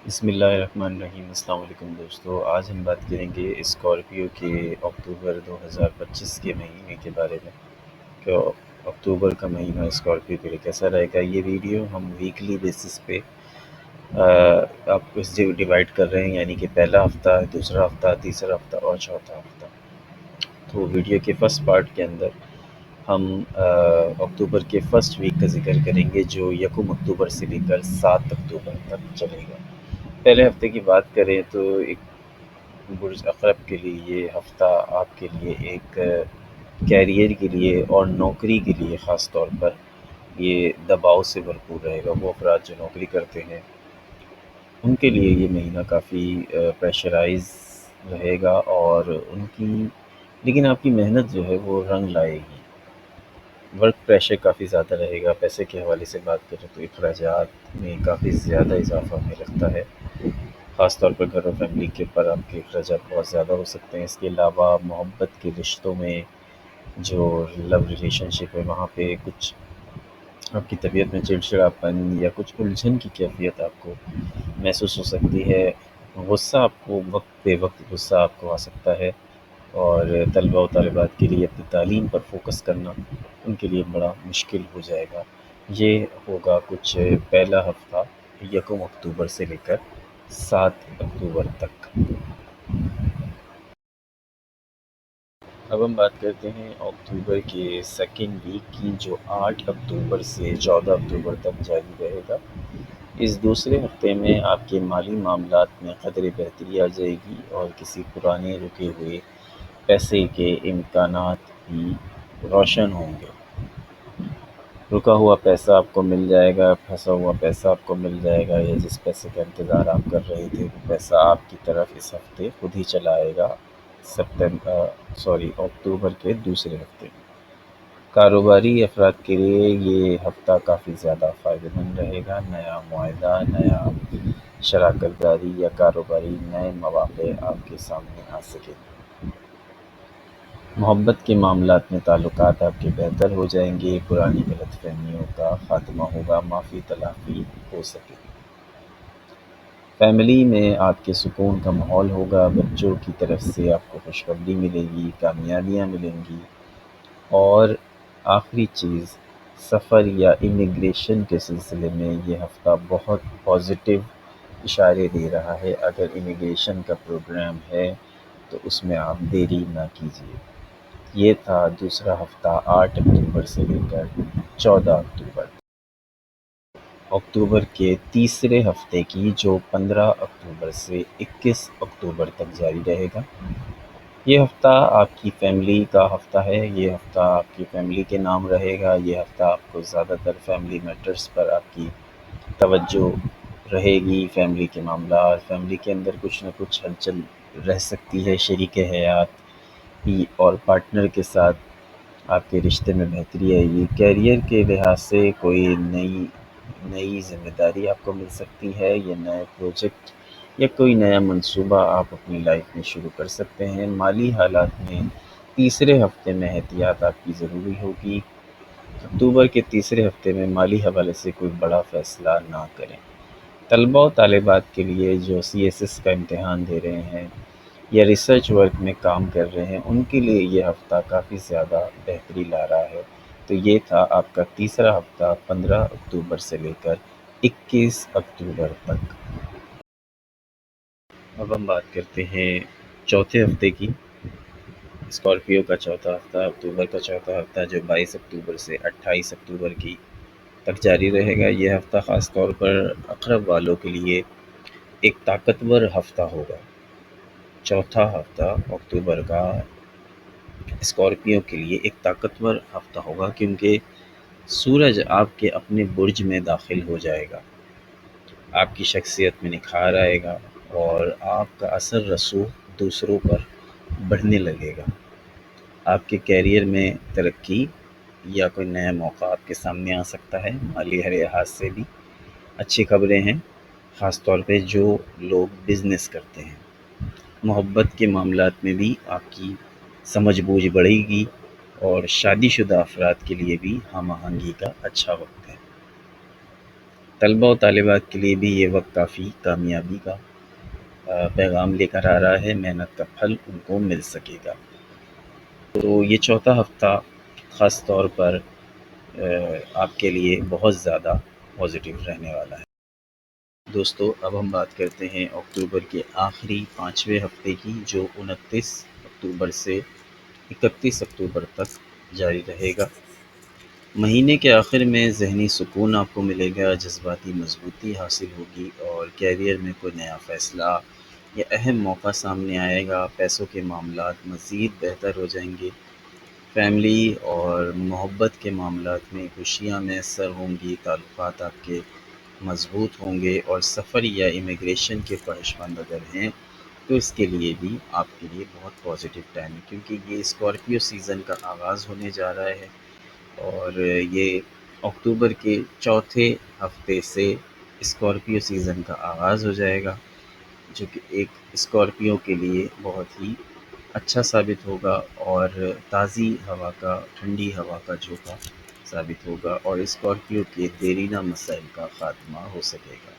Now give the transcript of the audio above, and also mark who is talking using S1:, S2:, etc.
S1: بسم اللہ الرحمن الرحیم۔ السلام علیکم دوستو، آج ہم بات کریں گے اسکارپیو کے اکتوبر 2025 کے مہینے کے بارے میں کہ اکتوبر کا مہینہ اسکارپیو کے لیے کیسا رہے گا۔ یہ ویڈیو ہم ویکلی بیسس پہ آپ کو اس سے ڈیوائڈ کر رہے ہیں، یعنی کہ پہلا ہفتہ، دوسرا ہفتہ، تیسرا ہفتہ اور چوتھا ہفتہ۔ تو ویڈیو کے فرسٹ پارٹ کے اندر ہم اکتوبر کے فرسٹ ویک کا ذکر کریں گے، جو 1 اکتوبر سے لے کر 7 اکتوبر تک چلے گا۔ پہلے ہفتے کی بات کریں تو ایک برج اقرب کے لیے یہ ہفتہ آپ کے لیے ایک کیریئر کے لیے اور نوکری کے لیے خاص طور پر یہ دباؤ سے بھرپور رہے گا۔ وہ افراد جو نوکری کرتے ہیں ان کے لیے یہ مہینہ کافی پریشرائز رہے گا، اور لیکن آپ کی محنت جو ہے وہ رنگ لائے گی۔ ورک پریشر کافی زیادہ رہے گا۔ پیسے کے حوالے سے بات کریں تو اخراجات میں کافی زیادہ اضافہ ہونے لگتا ہے، خاص طور پر گھر و فیملی کے اوپر آپ کے اخراجات بہت زیادہ ہو سکتے ہیں۔ اس کے علاوہ محبت کے رشتوں میں، جو لو ریلیشن شپ ہے، وہاں پہ کچھ آپ کی طبیعت میں چڑچڑاپن یا کچھ الجھن کی کیفیت آپ کو محسوس ہو سکتی ہے۔ غصہ آپ کو وقت بے وقت غصہ آپ کو آ سکتا ہے، اور طلبہ و طالبات کے لیے اپنی تعلیم پر فوکس کرنا ان کے لیے بڑا مشکل ہو جائے گا۔ یہ ہوگا کچھ پہلا ہفتہ 1 اکتوبر سے لے کر 7 اکتوبر تک۔ اب ہم بات کرتے ہیں اکتوبر کے سیکنڈ ویک کی، جو 8 اکتوبر سے 14 اکتوبر تک جاری رہے گا۔ اس دوسرے ہفتے میں آپ کے مالی معاملات میں قدرے بہتری آ جائے گی، اور کسی پرانے رکے ہوئے پیسے کے امکانات بھی روشن ہوں گے۔ رکا ہوا پیسہ آپ کو مل جائے گا، پھنسا ہوا پیسہ آپ کو مل جائے گا، یا جس پیسے کا انتظار آپ کر رہے تھے وہ پیسہ آپ کی طرف اس ہفتے خود ہی چلا آئے گا، اکتوبر کے دوسرے ہفتے میں۔ کاروباری افراد کے لیے یہ ہفتہ کافی زیادہ فائدہ مند رہے گا۔ نیا معاہدہ، نیا شراکت داری یا کاروباری نئے مواقع آپ کے سامنے آ سکے۔ محبت کے معاملات میں تعلقات آپ کے بہتر ہو جائیں گے، پرانی غلط فہمیوں کا خاتمہ ہوگا، معافی تلافی ہو سکے گی۔ فیملی میں آپ کے سکون کا ماحول ہوگا، بچوں کی طرف سے آپ کو خوشخبری ملے گی، کامیابیاں ملیں گی۔ اور آخری چیز، سفر یا امیگریشن کے سلسلے میں یہ ہفتہ بہت پازیٹیو اشارے دے رہا ہے۔ اگر امیگریشن کا پروگرام ہے تو اس میں آپ دیری نہ کیجیے۔ یہ تھا دوسرا ہفتہ 8 اکتوبر سے لے کر 14 اکتوبر۔ اکتوبر کے تیسرے ہفتے کی، جو 15 اکتوبر سے 21 اکتوبر تک جاری رہے گا۔ یہ ہفتہ آپ کی فیملی کا ہفتہ ہے۔ یہ ہفتہ آپ کی فیملی کے نام رہے گا۔ یہ ہفتہ آپ کو زیادہ تر فیملی میٹرز پر آپ کی توجہ رہے گی۔ فیملی کے معاملات، فیملی کے اندر کچھ نہ کچھ ہلچل رہ سکتی ہے، شریک حیات اور پارٹنر کے ساتھ آپ کے رشتے میں بہتری آئے گی۔ کیریئر کے لحاظ سے کوئی نئی ذمہ داری آپ کو مل سکتی ہے، یا نئے پروجیکٹ یا کوئی نیا منصوبہ آپ اپنی لائف میں شروع کر سکتے ہیں۔ مالی حالات میں تیسرے ہفتے میں احتیاط آپ کی ضروری ہوگی۔ اکتوبر کے تیسرے ہفتے میں مالی حوالے سے کوئی بڑا فیصلہ نہ کریں۔ طلبہ و طالبات کے لیے جو CSS کا امتحان دے رہے ہیں یا ریسرچ ورک میں کام کر رہے ہیں، ان کے لیے یہ ہفتہ کافی زیادہ بہتری لا رہا ہے۔ تو یہ تھا آپ کا تیسرا ہفتہ 15 اکتوبر سے لے کر 21 اکتوبر تک۔ اب ہم بات کرتے ہیں چوتھے ہفتے کی۔ اسکارپیو کا چوتھا ہفتہ، اکتوبر کا چوتھا ہفتہ، جو 22 اکتوبر سے 28 اکتوبر کی تک جاری رہے گا۔ یہ ہفتہ خاص طور پر عقرب والوں کے لیے ایک طاقتور ہفتہ ہوگا۔ چوتھا ہفتہ اکتوبر کا اسکارپیو کے لیے ایک طاقتور ہفتہ ہوگا، کیونکہ سورج آپ کے اپنے برج میں داخل ہو جائے گا۔ آپ کی شخصیت میں نکھار آئے گا، اور آپ کا اثر رسوخ دوسروں پر بڑھنے لگے گا۔ آپ کے کیریئر میں ترقی یا کوئی نیا موقع آپ کے سامنے آ سکتا ہے۔ مالی لحاظ سے بھی اچھی خبریں ہیں، خاص طور پہ جو لوگ بزنس کرتے ہیں۔ محبت کے معاملات میں بھی آپ کی سمجھ بوجھ بڑھے گی، اور شادی شدہ افراد کے لیے بھی ہم آہنگی کا اچھا وقت ہے۔ طلبہ و طالبات کے لیے بھی یہ وقت کافی کامیابی کا پیغام لے کر آ رہا ہے، محنت کا پھل ان کو مل سکے گا۔ تو یہ چوتھا ہفتہ خاص طور پر آپ کے لیے بہت زیادہ پازیٹیو رہنے والا ہے۔ دوستو اب ہم بات کرتے ہیں اکتوبر کے آخری پانچویں ہفتے کی، جو 29 اکتوبر سے 31 اکتوبر تک جاری رہے گا۔ مہینے کے آخر میں ذہنی سکون آپ کو ملے گا، جذباتی مضبوطی حاصل ہوگی اور کیریئر میں کوئی نیا فیصلہ یا اہم موقع سامنے آئے گا۔ پیسوں کے معاملات مزید بہتر ہو جائیں گے، فیملی اور محبت کے معاملات میں خوشیاں میسر ہوں گی، تعلقات آپ کے مضبوط ہوں گے، اور سفر یا امیگریشن کے خواہشمند اگر ہیں تو اس کے لیے بھی آپ کے لیے بہت پازیٹیو ٹائم ہے، کیونکہ یہ اسکارپیو سیزن کا آغاز ہونے جا رہا ہے اور یہ اکتوبر کے چوتھے ہفتے سے اسکارپیو سیزن کا آغاز ہو جائے گا، جو کہ ایک اسکارپیو کے لیے بہت ہی اچھا ثابت ہوگا اور تازی ہوا کا، ٹھنڈی ہوا کا جھونکا ثابت ہوگا اور اسکارپیو کے دیرینہ مسائل کا خاتمہ ہو سکے گا۔